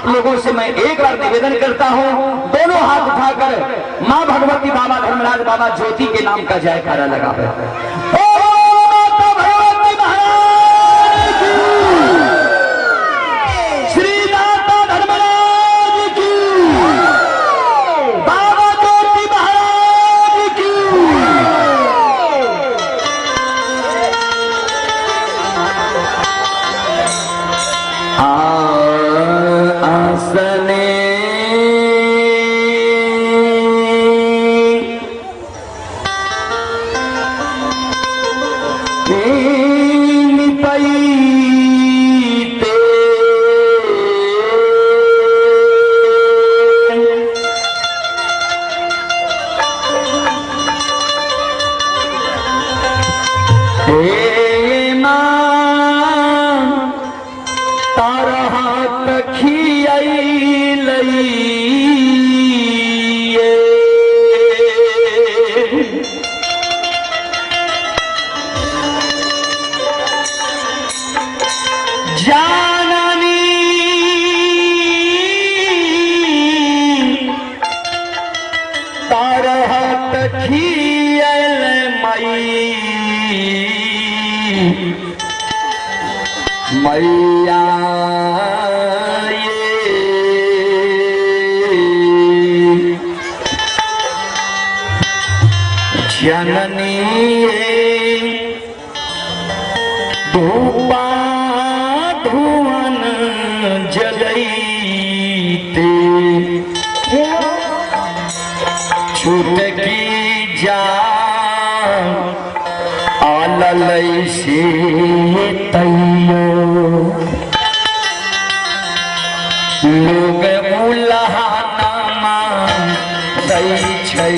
आप लोगों से मैं एक बार निवेदन करता हूँ, दोनों हाथ उठाकर माँ भगवती बाबा धर्मराज बाबा ज्योति के नाम का जयकारा लगा है। मैया जननी धूपा धुवन जलैते छूट की जा आललै से तैयो लोग उल्हानमा दै छै।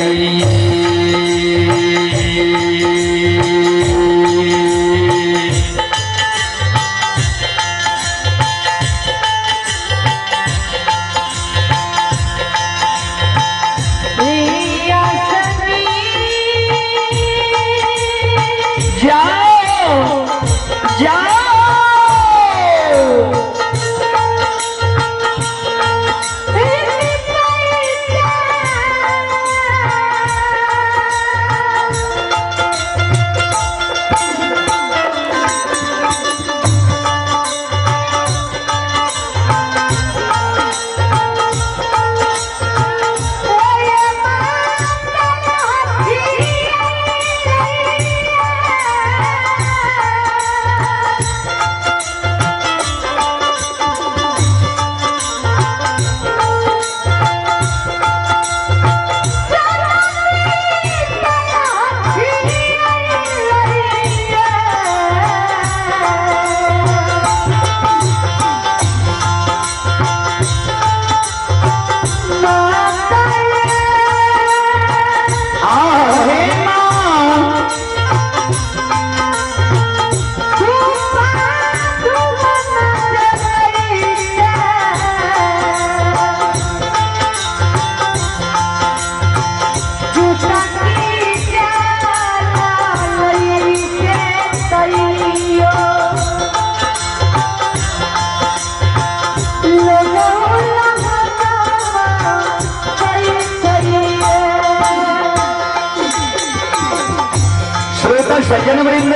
सज्जन वृंद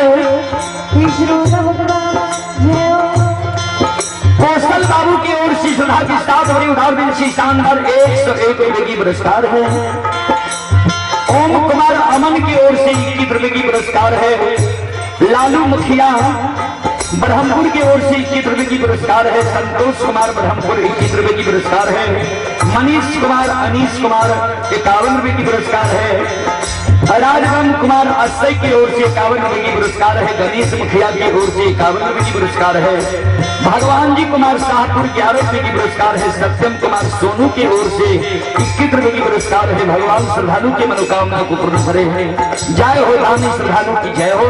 कौशल बाबू की ओर से सुधा की 7 बड़ी उधार बिल शानदार 101 रुपए की पुरस्कार है। ओम कुमार अमन की ओर से 21 रुपए की पुरस्कार है। लालू मुखिया ब्रह्मपुर की ओर से 21 रुपए की पुरस्कार है। संतोष कुमार ब्रह्मपुर 21 रुपए की पुरस्कार है। मनीष कुमार अनीश कुमार 51 रुपए की पुरस्कार है। राजवंश कुमार 80 की ओर से 51 रुपए की पुरस्कार है। गणेश मुखिया की ओर से 51 रुपए की पुरस्कार है। भगवान जी कुमार शाहपुर 11 रुपए की पुरस्कार है। सत्यम कुमार सोनू की ओर से 21 रुपए की पुरस्कार है। भगवान श्रद्धालु की मनोकामना को पूर्ण करे हैं। जय हो धामी श्रद्धालु की जय हो,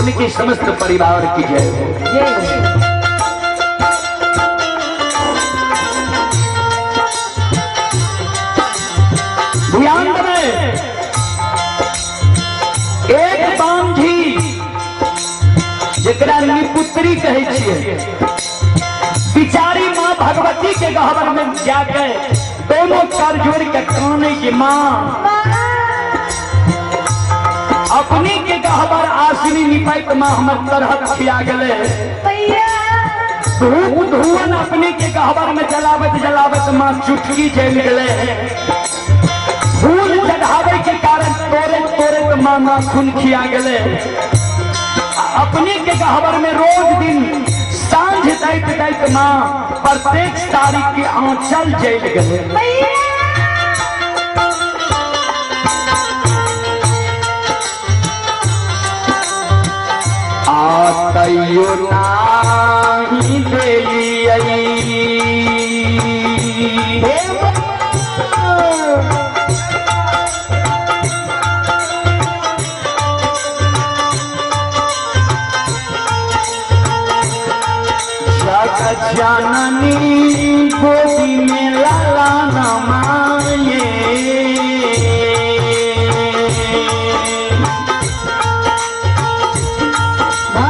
उनके समस्त परिवार की जय हो। ध्यान दें, एक बांझी जकरा निपुत्री कहै छियै, बिचारी माँ माँ भगवती के गहवर में जाके दोनों कर जोड़ के काने की माँ अपनी के गहवर आसनी निपैत माँ हमर तरह खिया गले धुआं अपने के गहवर में जलावत जलावत माँ चुटकी जल गले फूल चढ़ावे के कारण तोरे तोरे तो माँ नाखून खिया गले अपने के गहवर में रोज दिन सांझ दैत दैत माँ प्रत्येक तारीख के आंचल जल गले आतयो नाही देलियै जननी गोदी में लाला नमाये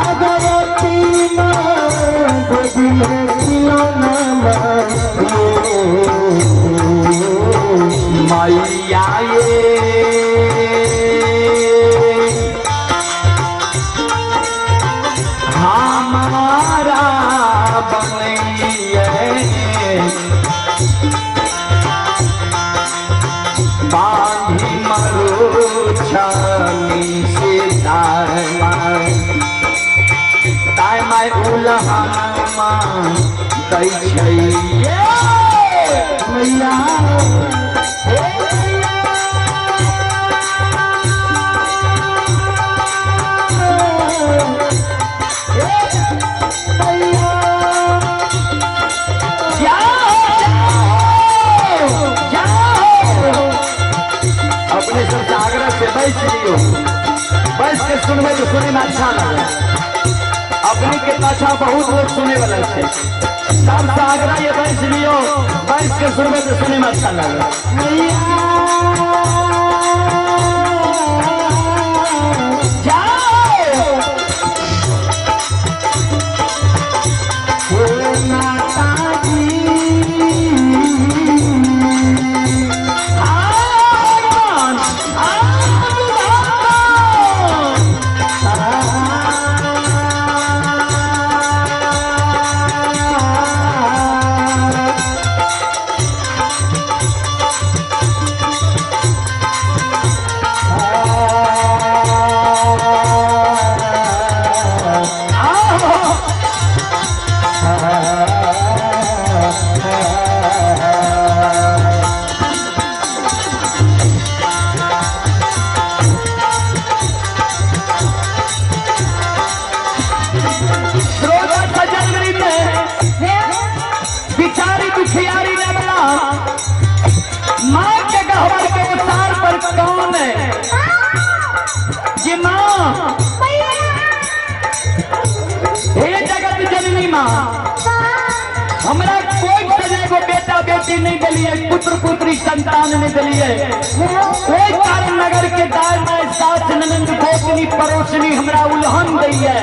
भगवती गोदी में खिलौना मैया हमारा बांधी मरो छानी से ताय माय उलहनमा दै छै मैया बैठ लियो बैठ के सुनबे तो सुने में अच्छा लगे अपने के अच्छा बहुत लोग सुने वाला है सब सागरा ये बैठ लियो बैठ के सुनबे तो सुने में अच्छा लगे हमरा कोई सदैव बेटा बेटी नहीं दिलिए पुत्र पुत्री संतान नहीं दिलिए कोई कारण नगर के दार में सास ननंद गोपनी पड़ोसनी हमरा उल्हन दैए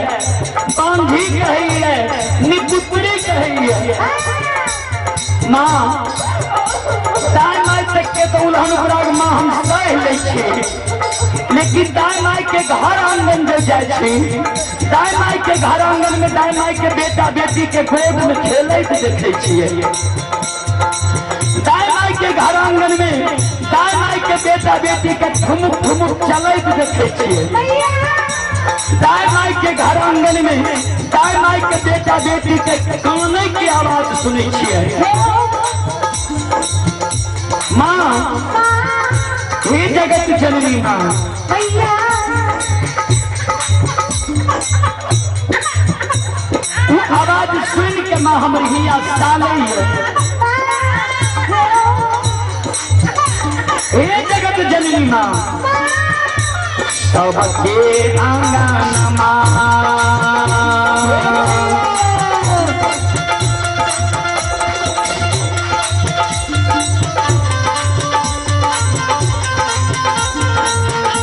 बांधी कहिए निपुत्री कहिए माँ दाई माई तक के तो उल्हन उपराग माँ हम सह ले छी लेकिन दाई माई के घर आंगन जो जाए दाई माई के घर आंगन में दाई माई के बेटा बेटी के गोद में खेलत देखे छिए दाई माई के घर आंगन में दाई माई के बेटा बेटी के ठुमुक ठुमुक चलत देखे छिए दाई माई के घर आंगन में दाई माई के बेटा बेटी के गाने की आवाज सुने छिए माँ ये जगत जननी माँ आवाज सुन के माँ हमर हिया साले हे जगत जननी माँ सबके आंगन माँ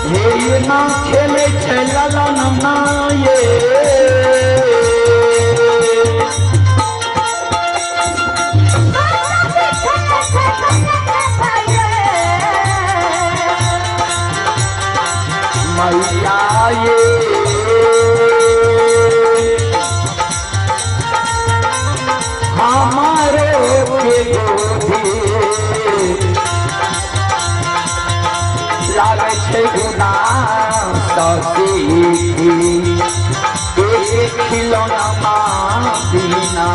हे ना खेले ललन माये भी लागे छे गुना एक खिलौना माँ बिना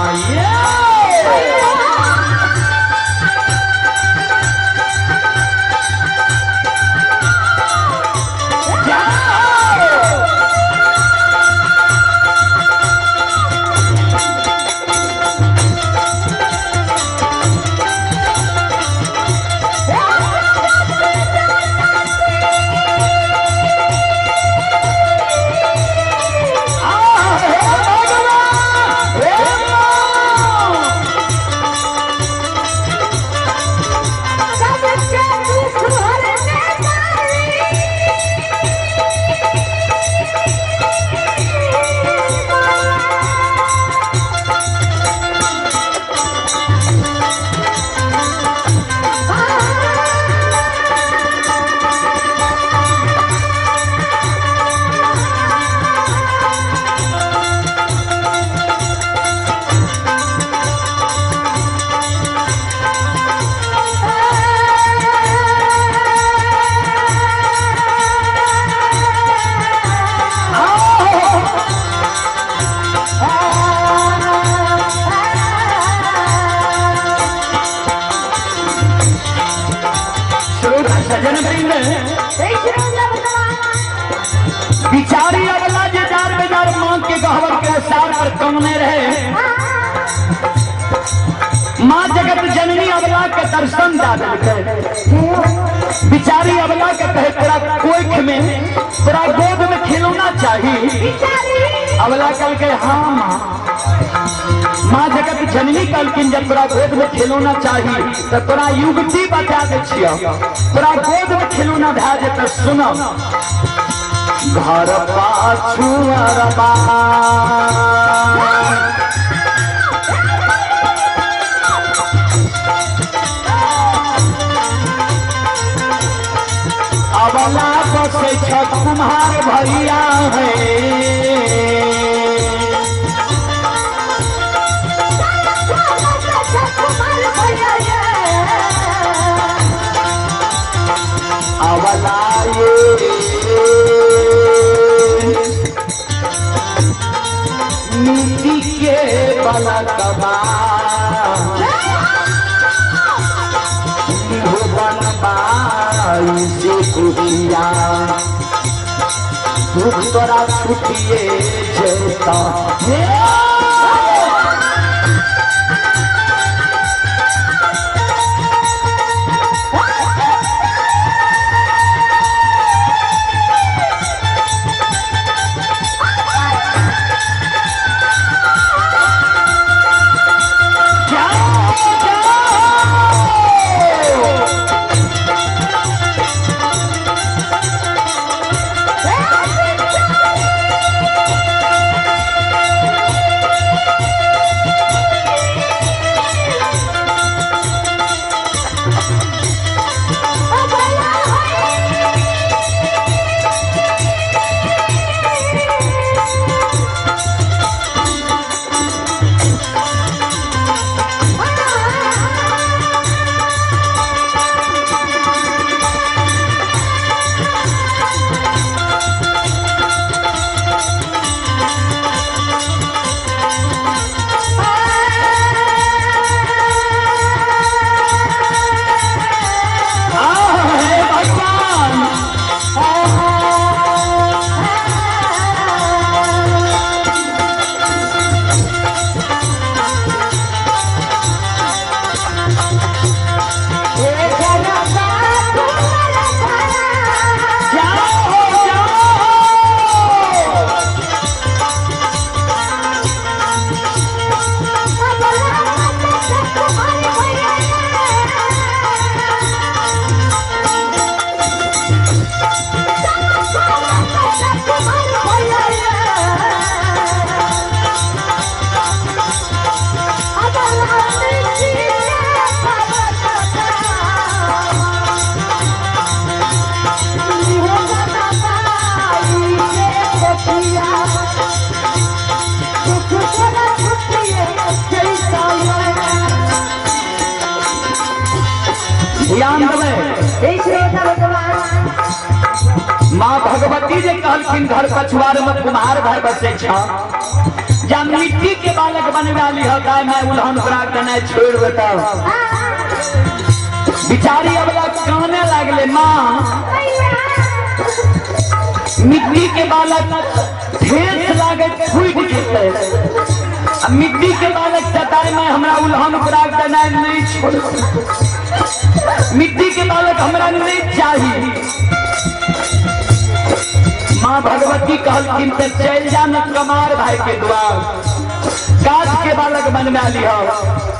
बिचारी अगला जे दार बेदार मांग के गहवर के सार पर कमने रहे माँ जगत जननी अबला के दर्शन बिचारी अबला के कहे तेरा कोख में तेरा गोद में खिलौना चाहिए। अबला कल के हाँ माँ जगत जननी कलकिन जब तोरा गोद में खिलौना चाहिए तो तोरा युवती बता दे तोरा गोद में खिलौना भे जेते सुन घर पाछू अरबा अबला बसे छठ कुम्हार भैया है अबला नीति के बला कबा से खुशिया दुख तोरा छुटिए जेता ध्यान देवे माँ भगवती जे कहलखिन घर पछुआर में कुम्हार भाई बसे छा जा मिट्टी के बालक बनवे वाली हो गाय मैं उल्हन प्राग देना छोड़ बताओ बिचारी अबला कहने लगले माँ मिट्टी के बालक ठेस लागे फूट जेते मिट्टी के बालक चटाई में हमरा उल्हन प्राग देना नहीं छोड़ मिट्टी के बालक हमरा नहीं चाहिए माँ भगवती कहलखिन तो चल जान कमार भाई के द्वार काज के बालक बनवा लिया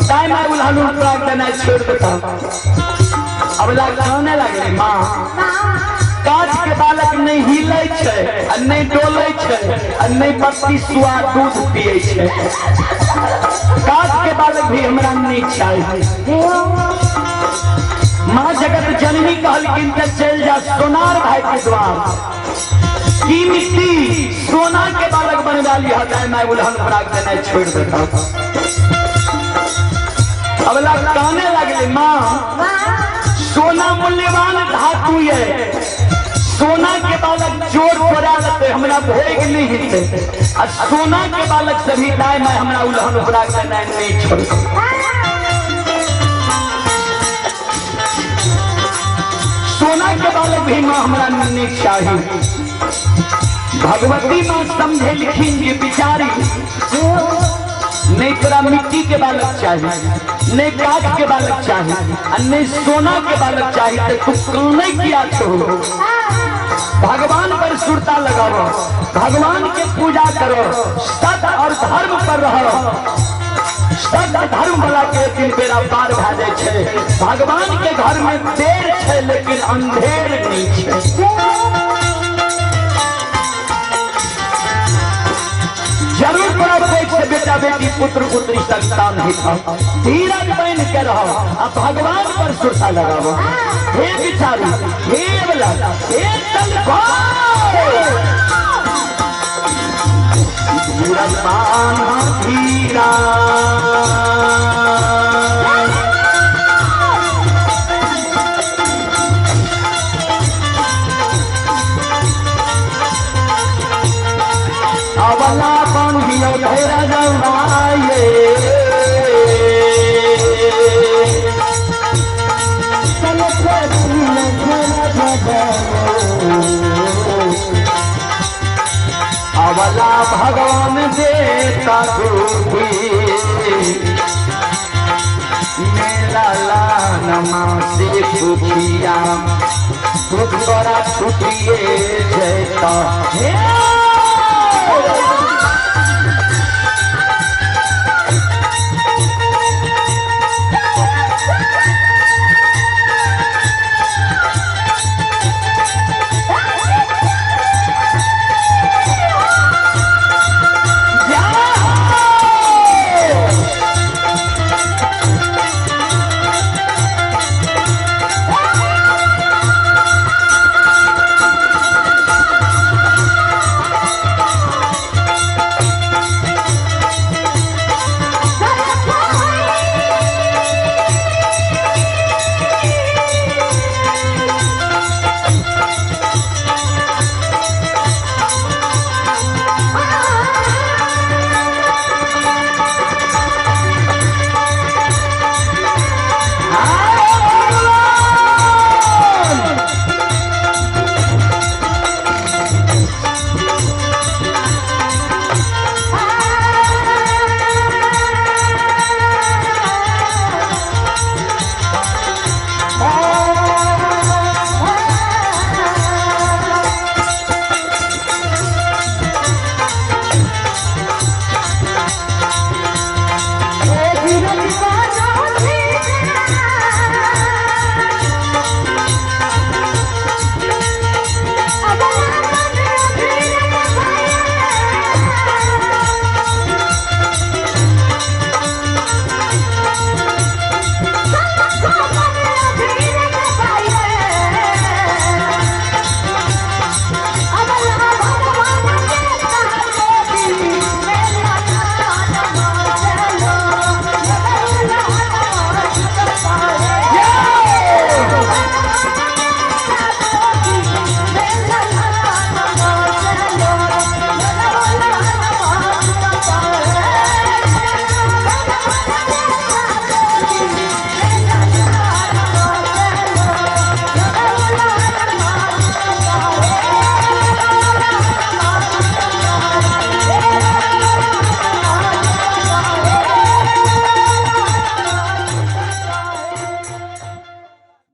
ताई मैं उल्हन प्राग देना छोड़ देता अब कहने लगे माँ काज के बालक नहीं हिले छे नहीं डोले छे नहीं पत्ती सुआ दूध पिए छे काज के बालक भी हमरा नहीं चाहिए माँ जगत जननी कहलखिन तो चल जा सोनार भाई के द्वार की मिट्टी सोना के बालक बनवा लिया जाए मैं उल्हन प्राग देना छोड़ देता अब कहने लगे माँ सोना मूल्यवान धातु है सोना के बालक जोर कोरा लेते हमरा भोग नहीं हिलते सोना के बालक सभी दाय मैं हमरा उल्हन प्राग देना नहीं छोड़ सोना के बालक भी माँ हमरा नहीं चाहिए भगवती माँ समझे लिखी ये बिचारी नहीं तोरा मिट्टी के बालक चाहिए नहीं काठ के बालक चाहिए नहीं सोना के बालक चाहिए तो तू नहीं किया छोड़ो भगवान पर सुरता लगाओ भगवान के पूजा करो सत्य और धर्म पर रहो सत्य धर्म वाला के दिन बेरा पार भा जाए छे भगवान के घर में देर है लेकिन अंधेर नहीं है जरूर से बेटा बेटी पुत्र पुत्री संतान धीरज बन के रहो अब भगवान पर सुरता लगाओ हे बिचारी हे बला हे धीरा अबला बंधियो घेरा जमाए अबला भगवान देता मेला नमा से खुफिया खुद तोरा छुटिए जैता